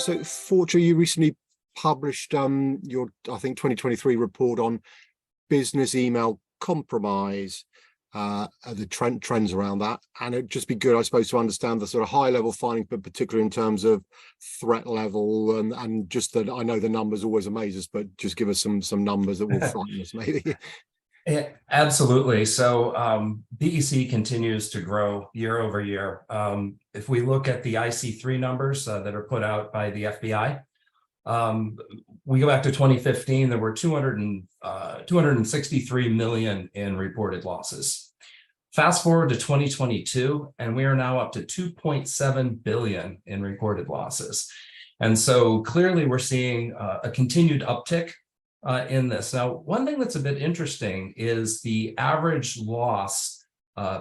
Okay, so fortunately, you recently published your, I think, 2023 report on business email compromise, the trends around that, and it'd just be good, I suppose, to understand the sort of high level findings, but particularly in terms of threat level and just that. I know the numbers always amaze us, but just give us some numbers that will frighten us, maybe. Yeah, absolutely. So BEC continues to grow year over year. If we look at the IC3 numbers that are put out by the FBI, we go back to 2015, there were 263 million in reported losses. Fast forward to 2022, and we are now up to 2.7 billion in reported losses. And so clearly we're seeing a continued uptick in this. Now, one thing that's a bit interesting is the average loss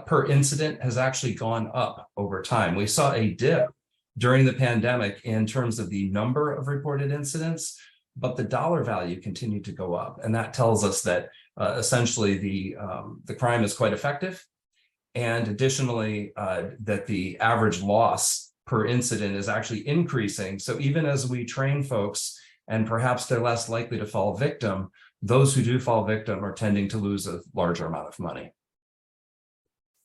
per incident has actually gone up over time. We saw a dip during the pandemic in terms of the number of reported incidents, but the dollar value continued to go up. And that tells us that essentially the crime is quite effective. And additionally, that the average loss per incident is actually increasing. So even as we train folks, and perhaps they're less likely to fall victim, those who do fall victim are tending to lose a larger amount of money.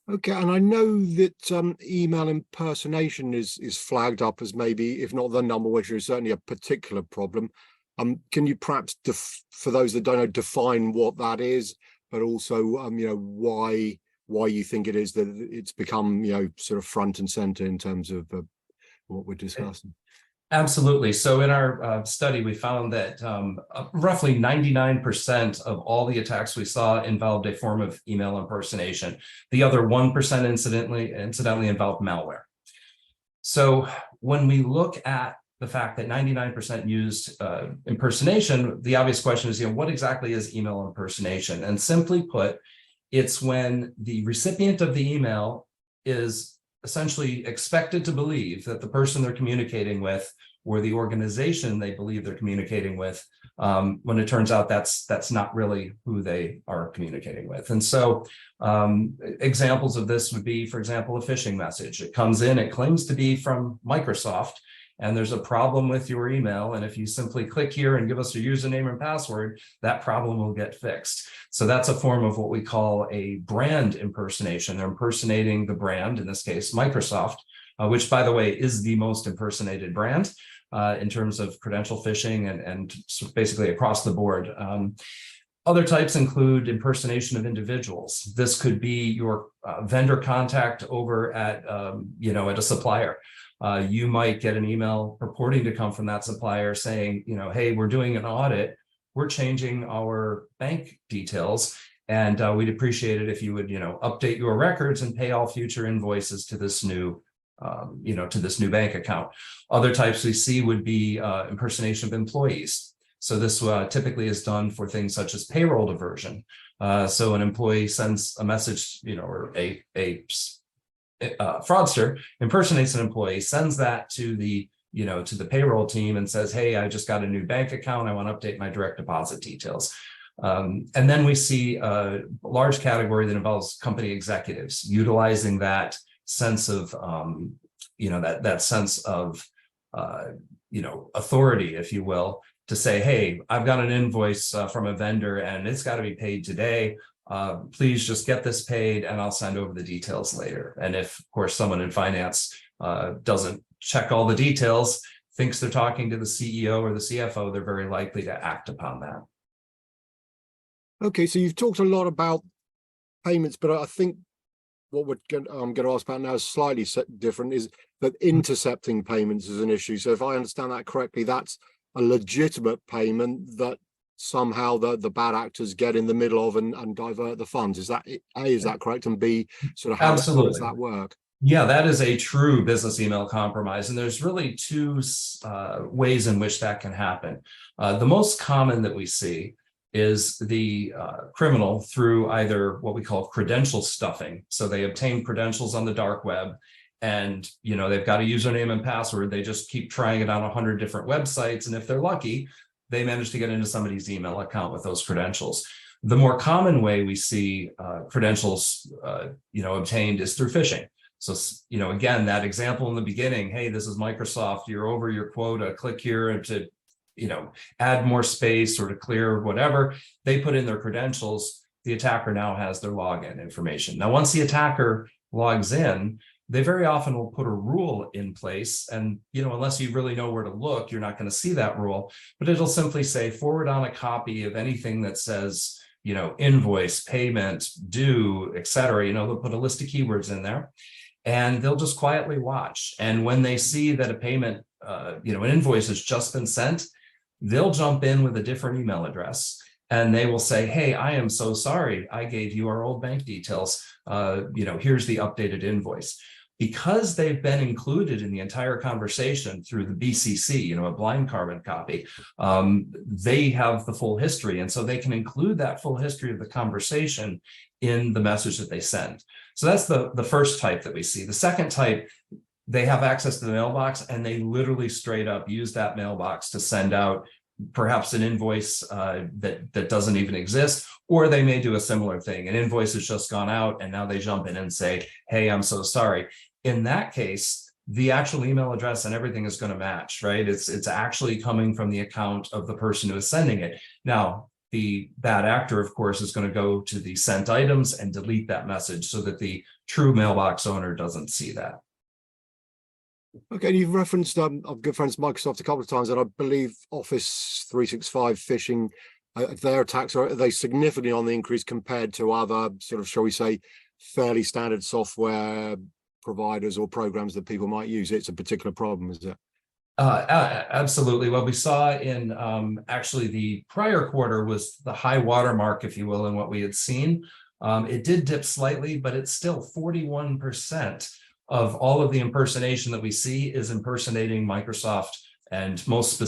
Okay, and I know that email impersonation is flagged up as maybe, if not the number, which is certainly a particular problem. Can you perhaps, for those that don't know, define what that is, but also why you think it is that it's become sort of front and center in terms of what we're discussing? Absolutely. So in our study, we found that roughly 99% of all the attacks we saw involved a form of email impersonation. The other 1% incidentally involved malware. So when we look at the fact that 99% used impersonation, the obvious question is, what exactly is email impersonation? And simply put, it's when the recipient of the email is essentially expected to believe that the person they're communicating with or the organization they believe they're communicating with, when it turns out that's not really who they are communicating with. And so examples of this would be, for example, a phishing message. It comes in, it claims to be from Microsoft, and there's a problem with your email. And if you simply click here and give us your username and password, that problem will get fixed. So that's a form of what we call a brand impersonation. They're impersonating the brand, in this case, Microsoft, which, by the way, is the most impersonated brand in terms of credential phishing and basically across the board. Other types include impersonation of individuals. This could be your vendor contact over at a supplier. You might get an email purporting to come from that supplier saying, hey, we're doing an audit. We're changing our bank details, and we'd appreciate it if you would, update your records and pay all future invoices to this new, to this new bank account. Other types we see would be impersonation of employees. So this typically is done for things such as payroll diversion. So an employee sends a message, or a fraudster impersonates an employee, sends that to the to the payroll team and says, hey, I just got a new bank account. I want to update my direct deposit details. And then we see a large category that involves company executives utilizing that sense of, that sense of, authority, if you will, to say, hey, I've got an invoice from a vendor and it's got to be paid today. Please just get this paid and I'll send over the details later. And if, of course, someone in finance doesn't check all the details, thinks they're talking to the CEO or the CFO, they're very likely to act upon that. Okay, so you've talked a lot about payments, but I think what I'm going to ask about now is slightly different, is that intercepting payments is an issue. So if I understand that correctly, that's a legitimate payment that somehow the bad actors get in the middle of and divert the funds. Is that A, is that correct? And B, sort of how does that work? Yeah, that is a true business email compromise. And there's really two ways in which that can happen. The most common that we see is the criminal through either what we call credential stuffing. So they obtain credentials on the dark web and they've got a username and password. They just keep trying it on 100 different websites. And if they're lucky, they manage to get into somebody's email account with those credentials. The more common way we see credentials obtained is through phishing. So, again, that example in the beginning, hey, this is Microsoft, you're over your quota, click here to, add more space or to clear whatever. They put in their credentials. The attacker now has their login information. Now, once the attacker logs in, they very often will put a rule in place. And, unless you really know where to look, you're not going to see that rule, but it'll simply say forward on a copy of anything that says, invoice, payment, due, etc. They'll put a list of keywords in there and they'll just quietly watch. And when they see that a payment, an invoice has just been sent, they'll jump in with a different email address. And they will say, hey, I am so sorry. I gave you our old bank details. Here's the updated invoice. Because they've been included in the entire conversation through the BCC, a blind carbon copy, they have the full history. And so they can include that full history of the conversation in the message that they send. So that's the first type that we see. The second type, they have access to the mailbox and they literally straight up use that mailbox to send out perhaps an invoice that doesn't even exist, or they may do a similar thing. An invoice has just gone out and now they jump in and say, hey, I'm so sorry. In that case, the actual email address and everything is going to match, right? It's actually coming from the account of the person who is sending it. Now, the bad actor, of course, is going to go to the sent items and delete that message so that the true mailbox owner doesn't see that. Okay, you've referenced our good friends Microsoft a couple of times, and I believe Office 365 phishing, their attacks are they significantly on the increase compared to other sort of, shall we say, fairly standard software providers or programs that people might use. It's a particular problem, is it? Absolutely. What we saw in actually the prior quarter was the high watermark, if you will, in what we had seen. It did dip slightly, but it's still 41% of all of the impersonation that we see is impersonating Microsoft, and most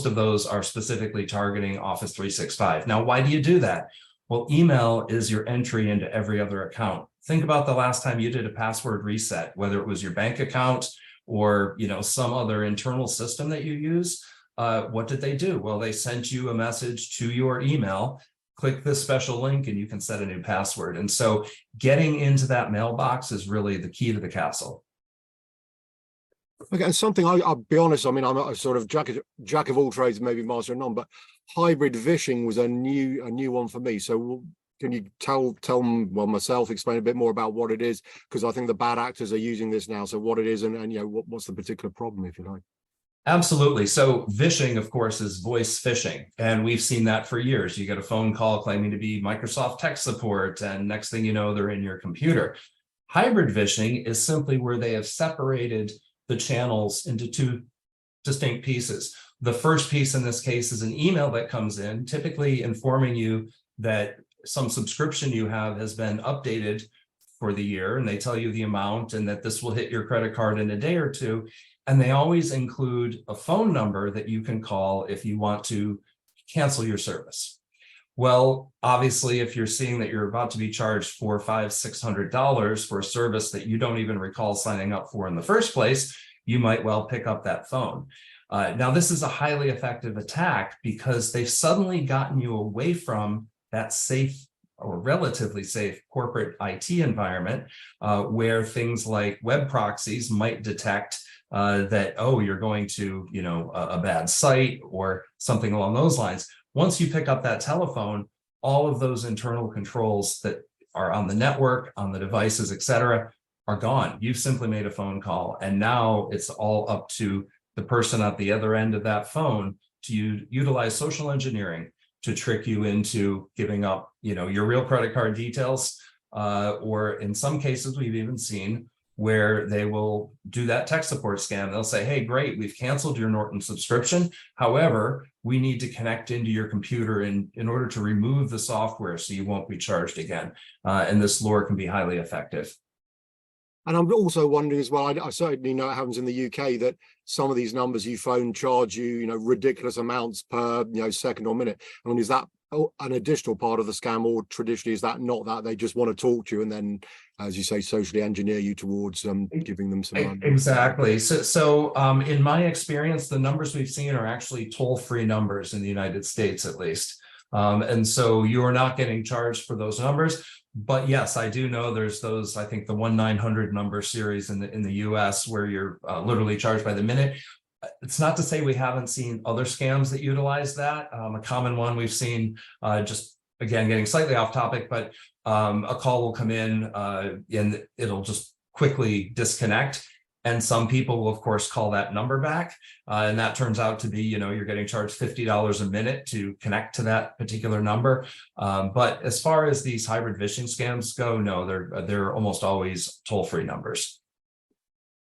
of those are specifically targeting Office 365. Now, why do you do that? Well, email is your entry into every other account. Think about the last time you did a password reset, whether it was your bank account or some other internal system that you use. What did they do? Well, they sent you a message to your email. Click this special link and you can set a new password. And so getting into that mailbox is really the key to the castle. Okay, and something I'll be honest, I mean, I'm a sort of jack of all trades, maybe master of none, but hybrid phishing was a new one for me. So can you tell myself, explain a bit more about what it is? Because I think the bad actors are using this now. So what it is and what's the particular problem, if you like? Absolutely. So phishing, of course, is voice phishing. And we've seen that for years. You get a phone call claiming to be Microsoft tech support, and next thing you know, they're in your computer. Hybrid phishing is simply where they have separated the channels into two distinct pieces. The first piece in this case is an email that comes in, typically informing you that some subscription you have has been updated for the year, and they tell you the amount and that this will hit your credit card in a day or two. And they always include a phone number that you can call if you want to cancel your service. Well, obviously, if you're seeing that you're about to be charged $400, $500, $600 for a service that you don't even recall signing up for in the first place, you might well pick up that phone. Now, this is a highly effective attack because they've suddenly gotten you away from that safe or relatively safe corporate IT environment where things like web proxies might detect that, oh, you're going to, a bad site or something along those lines. Once you pick up that telephone, all of those internal controls that are on the network, on the devices, et cetera, are gone. You've simply made a phone call, and now it's all up to the person at the other end of that phone to utilize social engineering to trick you into giving up, your real credit card details, or in some cases, we've even seen where they will do that tech support scam. They'll say, hey, great, we've canceled your Norton subscription. However, we need to connect into your computer in order to remove the software so you won't be charged again. And this lure can be highly effective. And I'm also wondering as well, I certainly know it happens in the UK that some of these numbers you phone charge you, ridiculous amounts per, second or minute. I mean, is that an additional part of the scam, or traditionally is that not that they just want to talk to you and then, as you say, socially engineer you towards giving them some money? Exactly. So in my experience, the numbers we've seen are actually toll-free numbers in the United States, at least. And so you're not getting charged for those numbers. But yes, I do know there's those, I think the 1-900 number series in the US where you're literally charged by the minute. It's not to say we haven't seen other scams that utilize that. A common one we've seen, just again, getting slightly off topic, but a call will come in and it'll just quickly disconnect. And some people will, of course, call that number back. And that turns out to be, you're getting charged $50 a minute to connect to that particular number. But as far as these hybrid phishing scams go, no, they're almost always toll-free numbers.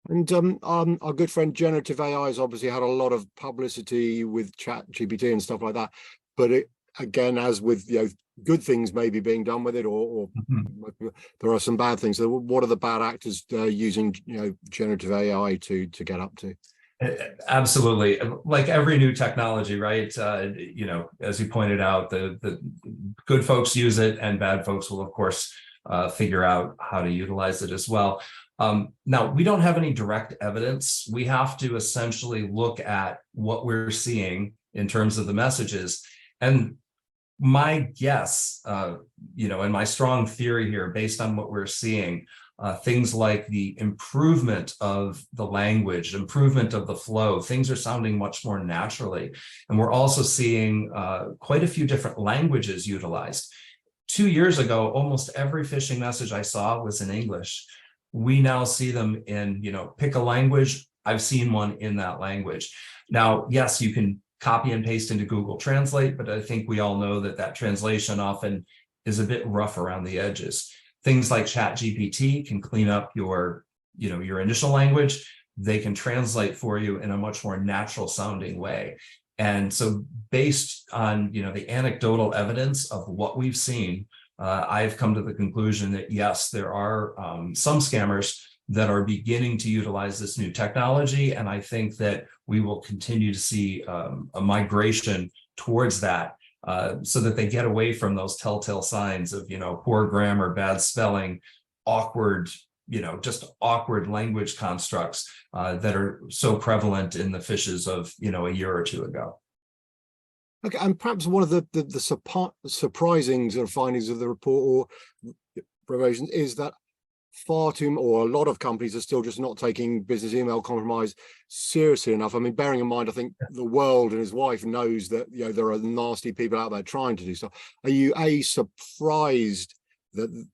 And our good friend generative AI has obviously had a lot of publicity with Chat GPT and stuff like that. But it, again, as with good things maybe being done with it, or there are some bad things. So what are the bad actors using generative AI to get up to? Absolutely. Like every new technology, right? As you pointed out, the good folks use it and bad folks will, of course, figure out how to utilize it as well. Now, we don't have any direct evidence. We have to essentially look at what we're seeing in terms of the messages. And my guess, and my strong theory here, based on what we're seeing, things like the improvement of the language, improvement of the flow, things are sounding much more naturally. And we're also seeing quite a few different languages utilized. 2 years ago, almost every phishing message I saw was in English. We now see them in, pick a language. I've seen one in that language. Now, yes, you can copy and paste into Google Translate, but I think we all know that translation often is a bit rough around the edges. Things like ChatGPT can clean up your initial language. They can translate for you in a much more natural sounding way. And so based on, the anecdotal evidence of what we've seen, I've come to the conclusion that yes, there are some scammers that are beginning to utilize this new technology. And I think that we will continue to see a migration towards that so that they get away from those telltale signs of, poor grammar, bad spelling, awkward, just awkward language constructs that are so prevalent in the phishes of, a year or two ago. Okay, and perhaps one of the surprising sort of findings of the report or promotions is that far too, or a lot of companies are still just not taking business email compromise seriously enough. I mean, bearing in mind, I think the world and his wife knows that there are nasty people out there trying to do stuff. Are you surprised that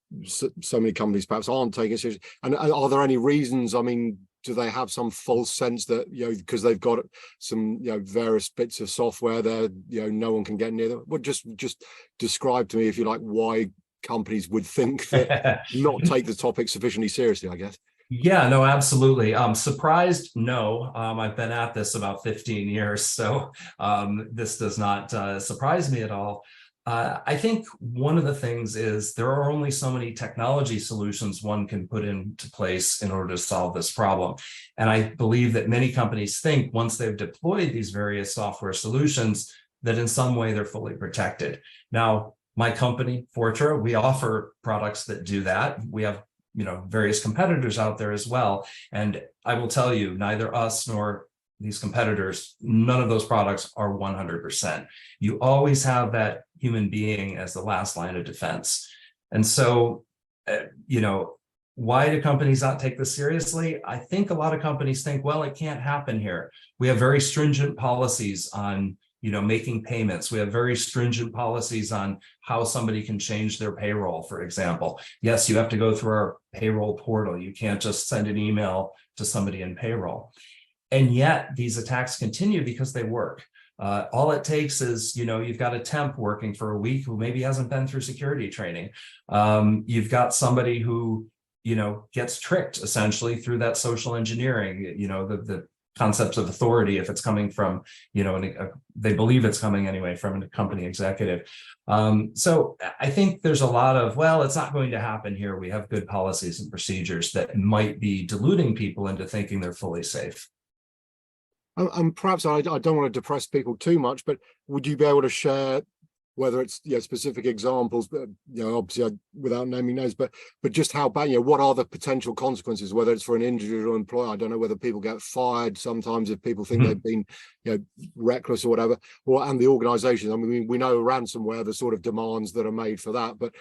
so many companies perhaps aren't taking it seriously? And are there any reasons? I mean, do they have some false sense that because they've got some various bits of software there, no one can get near them? Well, just describe to me, if you like, why companies would think that not take the topic sufficiently seriously, I guess. Yeah, no, absolutely. Surprised? No. I've been at this about 15 years, so this does not surprise me at all. I think one of the things is there are only so many technology solutions one can put into place in order to solve this problem. And I believe that many companies think once they've deployed these various software solutions, that in some way they're fully protected. Now, my company, Fortra, we offer products that do that. We have various competitors out there as well. And I will tell you, neither us nor these competitors, none of those products are 100%. You always have that human being as the last line of defense. And so, why do companies not take this seriously? I think a lot of companies think, well, it can't happen here. We have very stringent policies on making payments. We have very stringent policies on how somebody can change their payroll, for example. Yes, you have to go through our payroll portal. You can't just send an email to somebody in payroll. And yet these attacks continue because they work. All it takes is, you've got a temp working for a week who maybe hasn't been through security training. You've got somebody who, gets tricked essentially through that social engineering, the concepts of authority, if it's coming from, they believe it's coming anyway from a company executive. So I think there's a lot of, well, it's not going to happen here. We have good policies and procedures that might be deluding people into thinking they're fully safe. And perhaps I don't want to depress people too much, but would you be able to share whether it's specific examples, but obviously without naming names, but just how bad, what are the potential consequences, whether it's for an individual employer? I don't know whether people get fired sometimes if people think they've been reckless or whatever, and the organization. I mean, we know ransomware, the sort of demands that are made for that, but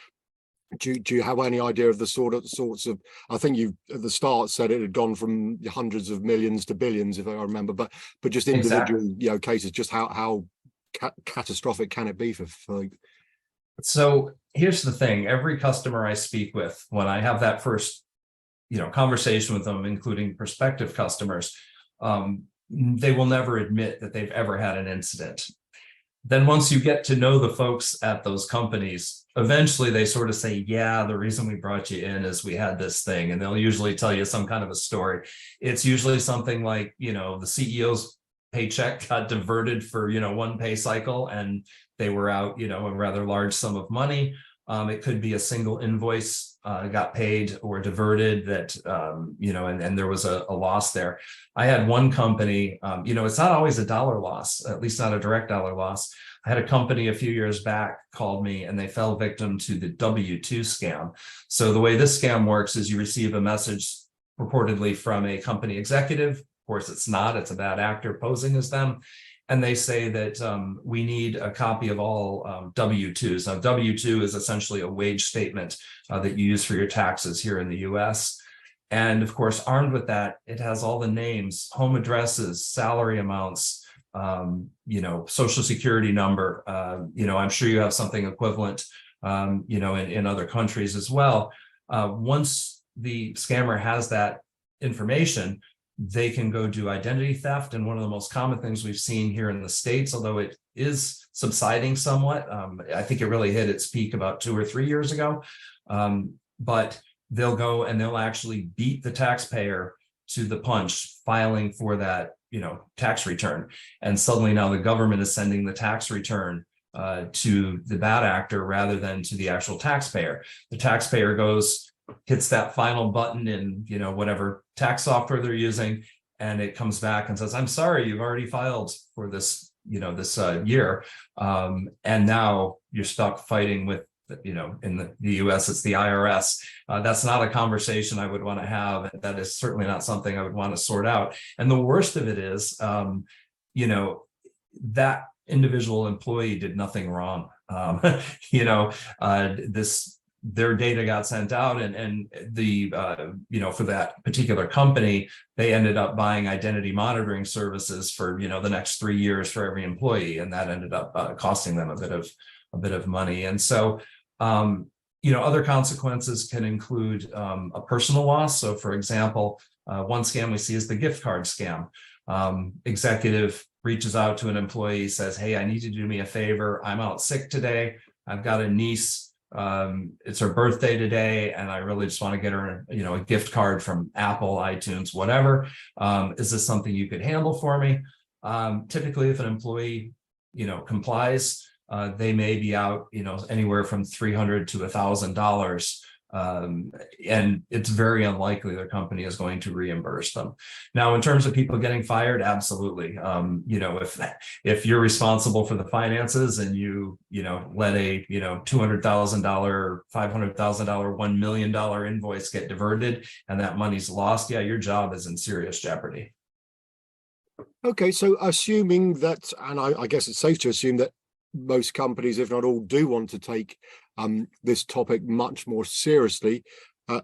Do you have any idea of the sorts of, I think you at the start said it had gone from hundreds of millions to billions, if I remember, but just Exactly. individual, cases, just how catastrophic can it be for So here's the thing, every customer I speak with, when I have that first, conversation with them, including prospective customers, they will never admit that they've ever had an incident. Then once you get to know the folks at those companies, eventually they sort of say, yeah, the reason we brought you in is we had this thing. And they'll usually tell you some kind of a story. It's usually something like, the CEO's paycheck got diverted for, one pay cycle, and they were out, a rather large sum of money. It could be a single invoice got paid or diverted that, and there was a loss there. I had one company, it's not always a dollar loss, at least not a direct dollar loss. I had a company a few years back called me, and they fell victim to the W-2 scam. So the way this scam works is you receive a message purportedly from a company executive. Of course, it's not, it's a bad actor posing as them. And they say that we need a copy of all W-2s. Now, W-2 is essentially a wage statement that you use for your taxes here in the US. And of course, armed with that, it has all the names, home addresses, salary amounts, social security number. I'm sure you have something equivalent, in other countries as well. Once the scammer has that information, they can go do identity theft. And one of the most common things we've seen here in the States, although it is subsiding somewhat, I think it really hit its peak about 2 or 3 years ago. But they'll go and they'll actually beat the taxpayer to the punch filing for that, tax return. And suddenly now the government is sending the tax return to the bad actor rather than to the actual taxpayer. The taxpayer hits that final button in, whatever tax software they're using, and it comes back and says, I'm sorry, you've already filed for this, this year. And now you're stuck fighting with, in the US, it's the IRS. That's not a conversation I would want to have. That is certainly not something I would want to sort out. And the worst of it is, that individual employee did nothing wrong. Their data got sent out, and the for that particular company, they ended up buying identity monitoring services for the next 3 years for every employee, and that ended up costing them a bit of money. And so other consequences can include a personal loss. So for example, one scam we see is the gift card scam. Executive reaches out to an employee, says, hey, I need you to do me a favor. I'm out sick today. I've got a niece. It's her birthday today, and I really just want to get her, a gift card from Apple, iTunes, whatever. Is this something you could handle for me? Typically, if an employee, complies, they may be out, anywhere from $300 to $1,000. And it's very unlikely their company is going to reimburse them. Now, in terms of people getting fired, absolutely. If you're responsible for the finances and you let a $200,000, $500,000, $1 million invoice get diverted and that money's lost, yeah, your job is in serious jeopardy. Okay, so assuming that, and I guess it's safe to assume that most companies, if not all, do want to take this topic much more seriously.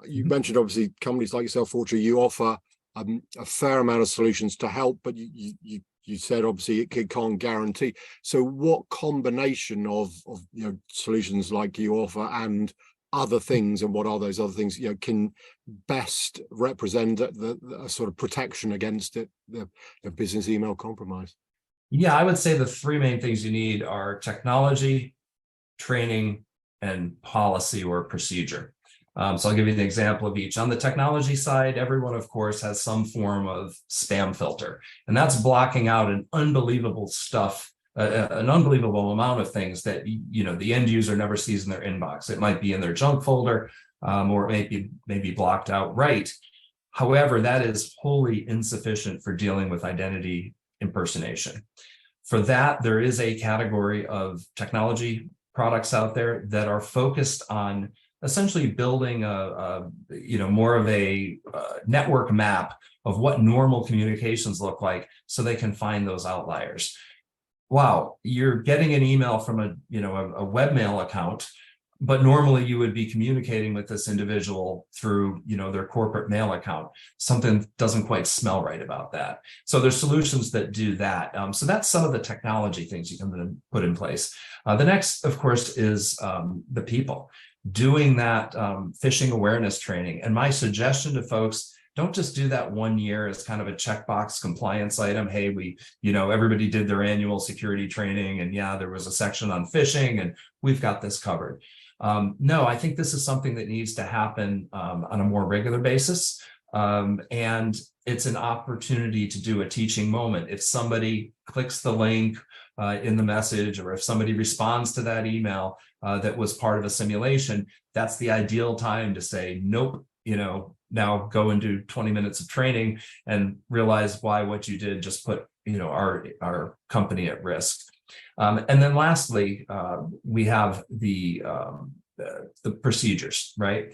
You mentioned, obviously, companies like yourself, Fortune, you offer a fair amount of solutions to help, but you said, obviously, it can't guarantee. So what combination of solutions like you offer and other things, and what are those other things, can best represent the sort of protection against the business email compromise? Yeah, I would say the 3 main things you need are technology, training, and policy or procedure. So I'll give you an example of each. On the technology side, everyone, of course, has some form of spam filter, and that's blocking out an unbelievable amount of things that the end user never sees in their inbox. It might be in their junk folder, or it may be blocked outright. However, that is wholly insufficient for dealing with identity impersonation. For that, there is a category of technology products out there that are focused on essentially building more of a network map of what normal communications look like, so they can find those outliers. Wow, you're getting an email from a webmail account. But normally you would be communicating with this individual through, their corporate mail account. Something doesn't quite smell right about that. So there's solutions that do that. So that's some of the technology things you can put in place. The next, of course, is the people doing that phishing awareness training. And my suggestion to folks, don't just do that 1 year as kind of a checkbox compliance item. Hey, everybody did their annual security training, and yeah, there was a section on phishing, and we've got this covered. No, I think this is something that needs to happen on a more regular basis. And it's an opportunity to do a teaching moment. If somebody clicks the link in the message, or if somebody responds to that email that was part of a simulation, that's the ideal time to say, nope, now go and do 20 minutes of training and realize why what you did just put, our company at risk. And then lastly, we have the procedures, right?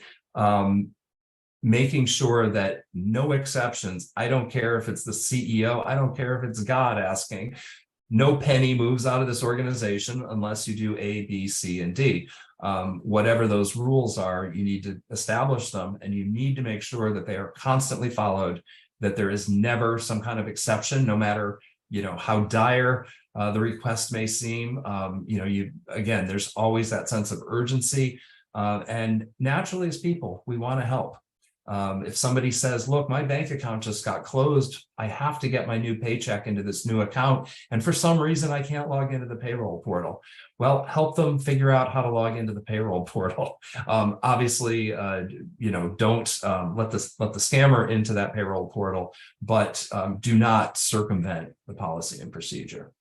Making sure that no exceptions. I don't care if it's the CEO. I don't care if it's God asking. No penny moves out of this organization unless you do A, B, C, and D. Whatever those rules are, you need to establish them, and you need to make sure that they are constantly followed, that there is never some kind of exception, no matter how dire the request may seem. Again, there's always that sense of urgency, and naturally, as people, we want to help. If somebody says, look, my bank account just got closed, I have to get my new paycheck into this new account, and for some reason I can't log into the payroll portal. Well, help them figure out how to log into the payroll portal. Obviously, don't let the scammer into that payroll portal, but do not circumvent the policy and procedure.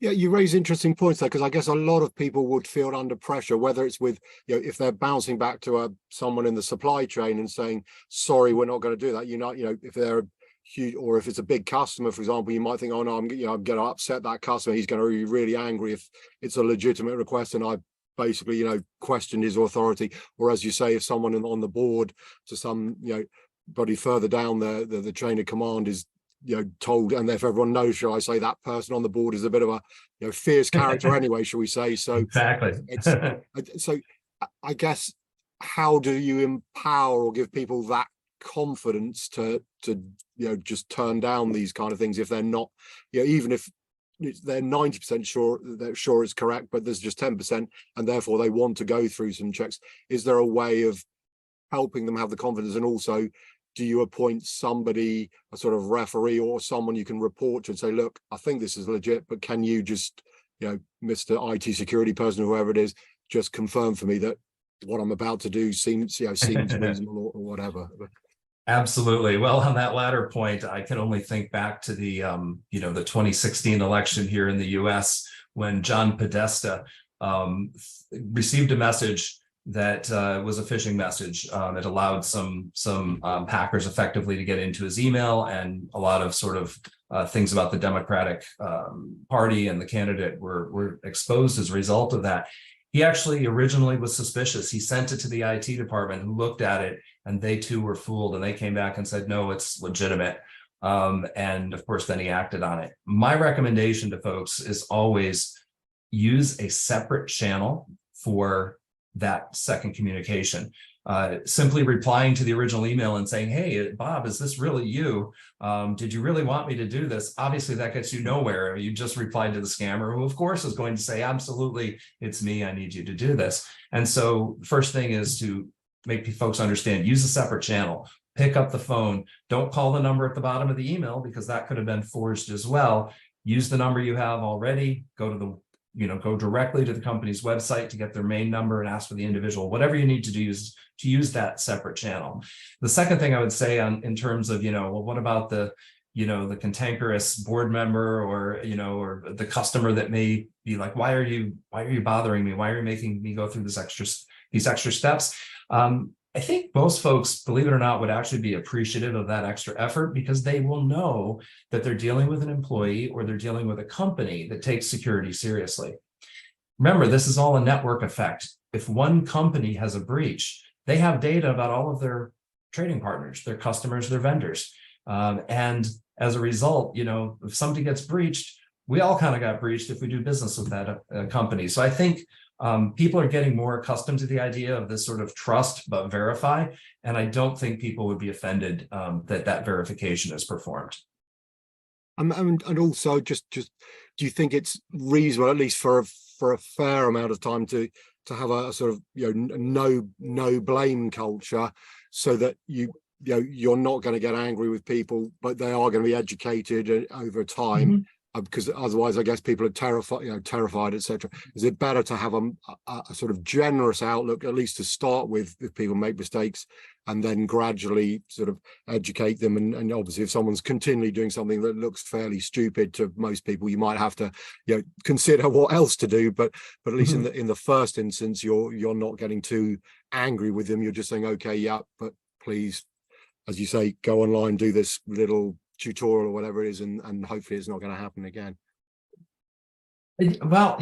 Yeah, you raise interesting points there, because I guess a lot of people would feel under pressure, whether it's with, if they're bouncing back to someone in the supply chain and saying, sorry, we're not going to do that. If they're huge, or if it's a big customer, for example, you might think, oh no, I'm going to upset that customer. He's going to be really angry if it's a legitimate request and I basically, questioned his authority. Or as you say, if someone on the board to some, body further down the chain of command is told, and if everyone knows, shall I say, that person on the board is a bit of a fierce character anyway, shall we say? So exactly. So I guess, how do you empower or give people that confidence to just turn down these kind of things if they're not, even if they're 90% sure it's correct, but there's just 10% and therefore they want to go through some checks? Is there a way of helping them have the confidence? And also, do you appoint somebody, a sort of referee or someone you can report to and say, look, I think this is legit, but can you just, Mr. IT security person, whoever it is, just confirm for me that what I'm about to do seems reasonable or whatever? Absolutely. Well, on that latter point, I can only think back to the, the 2016 election here in the US, when John Podesta received a message that was a phishing message. It allowed some hackers effectively to get into his email, and a lot of sort of things about the Democratic Party and the candidate were exposed as a result of that. He actually originally was suspicious. He sent it to the IT department, who looked at it, and they too were fooled, and they came back and said, no, it's legitimate. And of course, then he acted on it. My recommendation to folks is always use a separate channel for that second communication. Simply replying to the original email and saying, hey, Bob, is this really you? Did you really want me to do this? Obviously, that gets you nowhere. You just replied to the scammer, who of course is going to say, absolutely, it's me, I need you to do this. And so first thing is to make folks understand, use a separate channel, pick up the phone, don't call the number at the bottom of the email, because that could have been forged as well. Use the number you have already, go directly to the company's website to get their main number and ask for the individual. Whatever you need to do is to use that separate channel. The second thing I would say in terms of, well, what about the cantankerous board member or the customer that may be like, why are you bothering me? Why are you making me go through these extra steps? I think most folks, believe it or not, would actually be appreciative of that extra effort, because they will know that they're dealing with an employee or they're dealing with a company that takes security seriously. Remember, this is all a network effect. If one company has a breach, they have data about all of their trading partners, their customers, their vendors. And as a result, if somebody gets breached, we all kind of got breached if we do business with that company. So I think People are getting more accustomed to the idea of this sort of trust but verify, and I don't think people would be offended that verification is performed. And also, just do you think it's reasonable, at least for a fair amount of time, to have a sort of no blame culture, so that you're not going to get angry with people, but they are going to be educated over time? Mm-hmm. Because otherwise, I guess people are terrified, etc. Is it better to have a sort of generous outlook, at least to start with, if people make mistakes, and then gradually sort of educate them? And obviously, if someone's continually doing something that looks fairly stupid to most people, you might have to consider what else to do. But at least in the first instance, you're not getting too angry with them. You're just saying, okay, yeah, but please, as you say, go online, do this little tutorial or whatever it is, and hopefully it's not going to happen again. Well,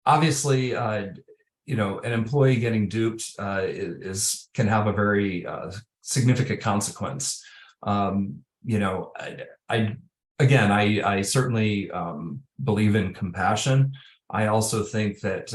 obviously, an employee getting duped can have a very significant consequence. I certainly believe in compassion. I also think that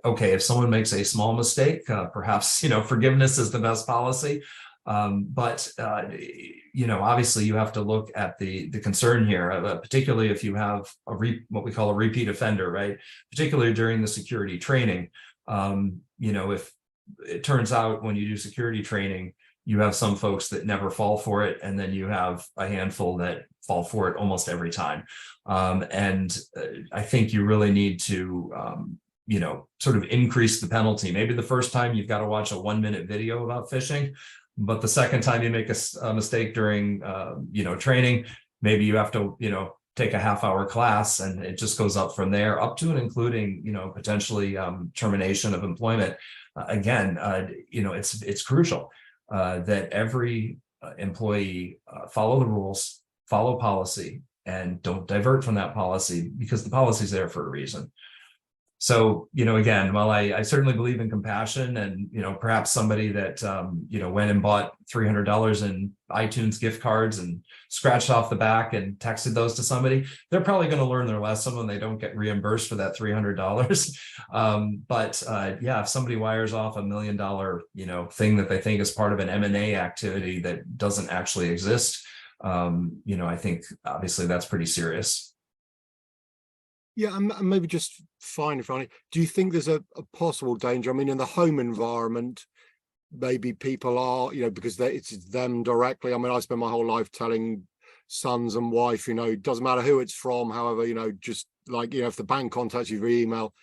okay, if someone makes a small mistake, perhaps forgiveness is the best policy. But obviously you have to look at the concern here, particularly if you have what we call a repeat offender, right? Particularly during the security training. If it turns out when you do security training, you have some folks that never fall for it, and then you have a handful that fall for it almost every time. I think you really need to sort of increase the penalty. Maybe the first time you've got to watch a 1-minute video about phishing, but the second time you make a mistake during training, maybe you have to take a half-hour class, and it just goes up from there, up to and including potentially termination of employment. It's crucial that every employee follow the rules, follow policy, and don't divert from that policy, because the policy is there for a reason. So, again, while I certainly believe in compassion, and, perhaps somebody that, went and bought $300 in iTunes gift cards and scratched off the back and texted those to somebody, they're probably going to learn their lesson when they don't get reimbursed for that $300. If somebody wires off $1 million, thing that they think is part of an M&A activity that doesn't actually exist, I think obviously that's pretty serious. Yeah, and maybe just finally, do you think there's a possible danger? I mean, in the home environment, maybe people are, because it's them directly. I mean, I spent my whole life telling sons and wife, it doesn't matter who it's from, however, just like, if the bank contacts you via email,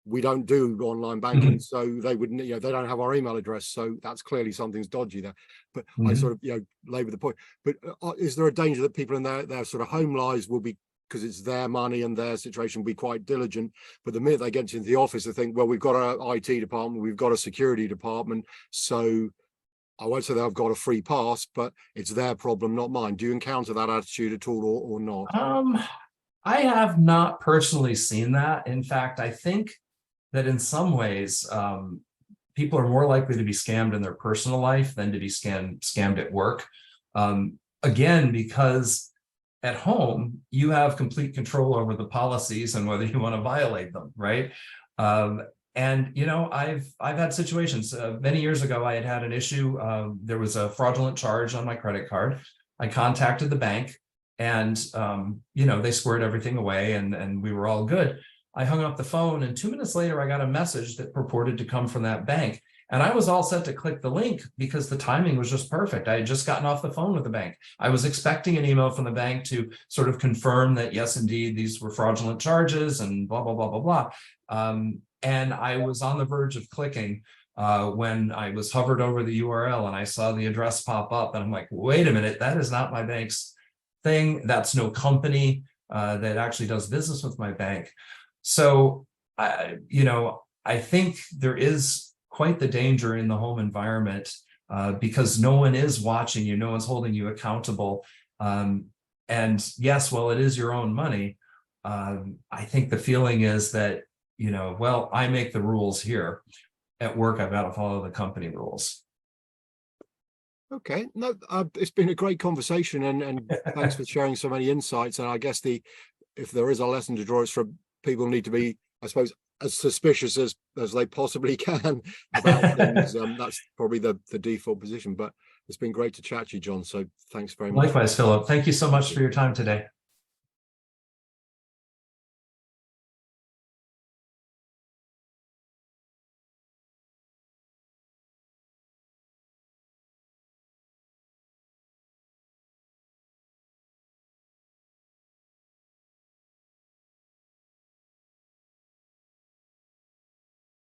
we don't do online banking. So they wouldn't, they don't have our email address. So that's clearly something's dodgy there. But I sort of, labor the point. But is there a danger that people in their sort of home lives will be, because it's their money and their situation, be quite diligent, but the minute they get into the office, they think, well, we've got an IT department, we've got a security department, so I won't say that I've got a free pass, but it's their problem, not mine. Do you encounter that attitude at all, or not? I have not personally seen that. In fact, I think that in some ways, people are more likely to be scammed in their personal life than to be scammed at work. Again, because at home, you have complete control over the policies and whether you want to violate them, right? I've had situations. Many years ago, I had an issue. There was a fraudulent charge on my credit card. I contacted the bank, and they squared everything away, and we were all good. I hung up the phone, and 2 minutes later, I got a message that purported to come from that bank. And I was all set to click the link because the timing was just perfect. I had just gotten off the phone with the bank. I was expecting an email from the bank to sort of confirm that, yes, indeed, these were fraudulent charges and blah, blah, blah, blah, blah. And I was on the verge of clicking when I was hovered over the URL and I saw the address pop up. And I'm like, wait a minute, that is not my bank's thing. That's no company that actually does business with my bank. So, I think there is quite the danger in the home environment because no one is watching you, no one's holding you accountable. And yes, while it is your own money, I think the feeling is that, well, I make the rules here. At work, I've got to follow the company rules. Okay, no, it's been a great conversation, and thanks for sharing so many insights. And I guess if there is a lesson to draw, it's from people need to be, I suppose, as suspicious as they possibly can about things. That's probably the default position. But it's been great to chat to you, John. So thanks very much. Likewise, Philip. Thank you so much for your time today.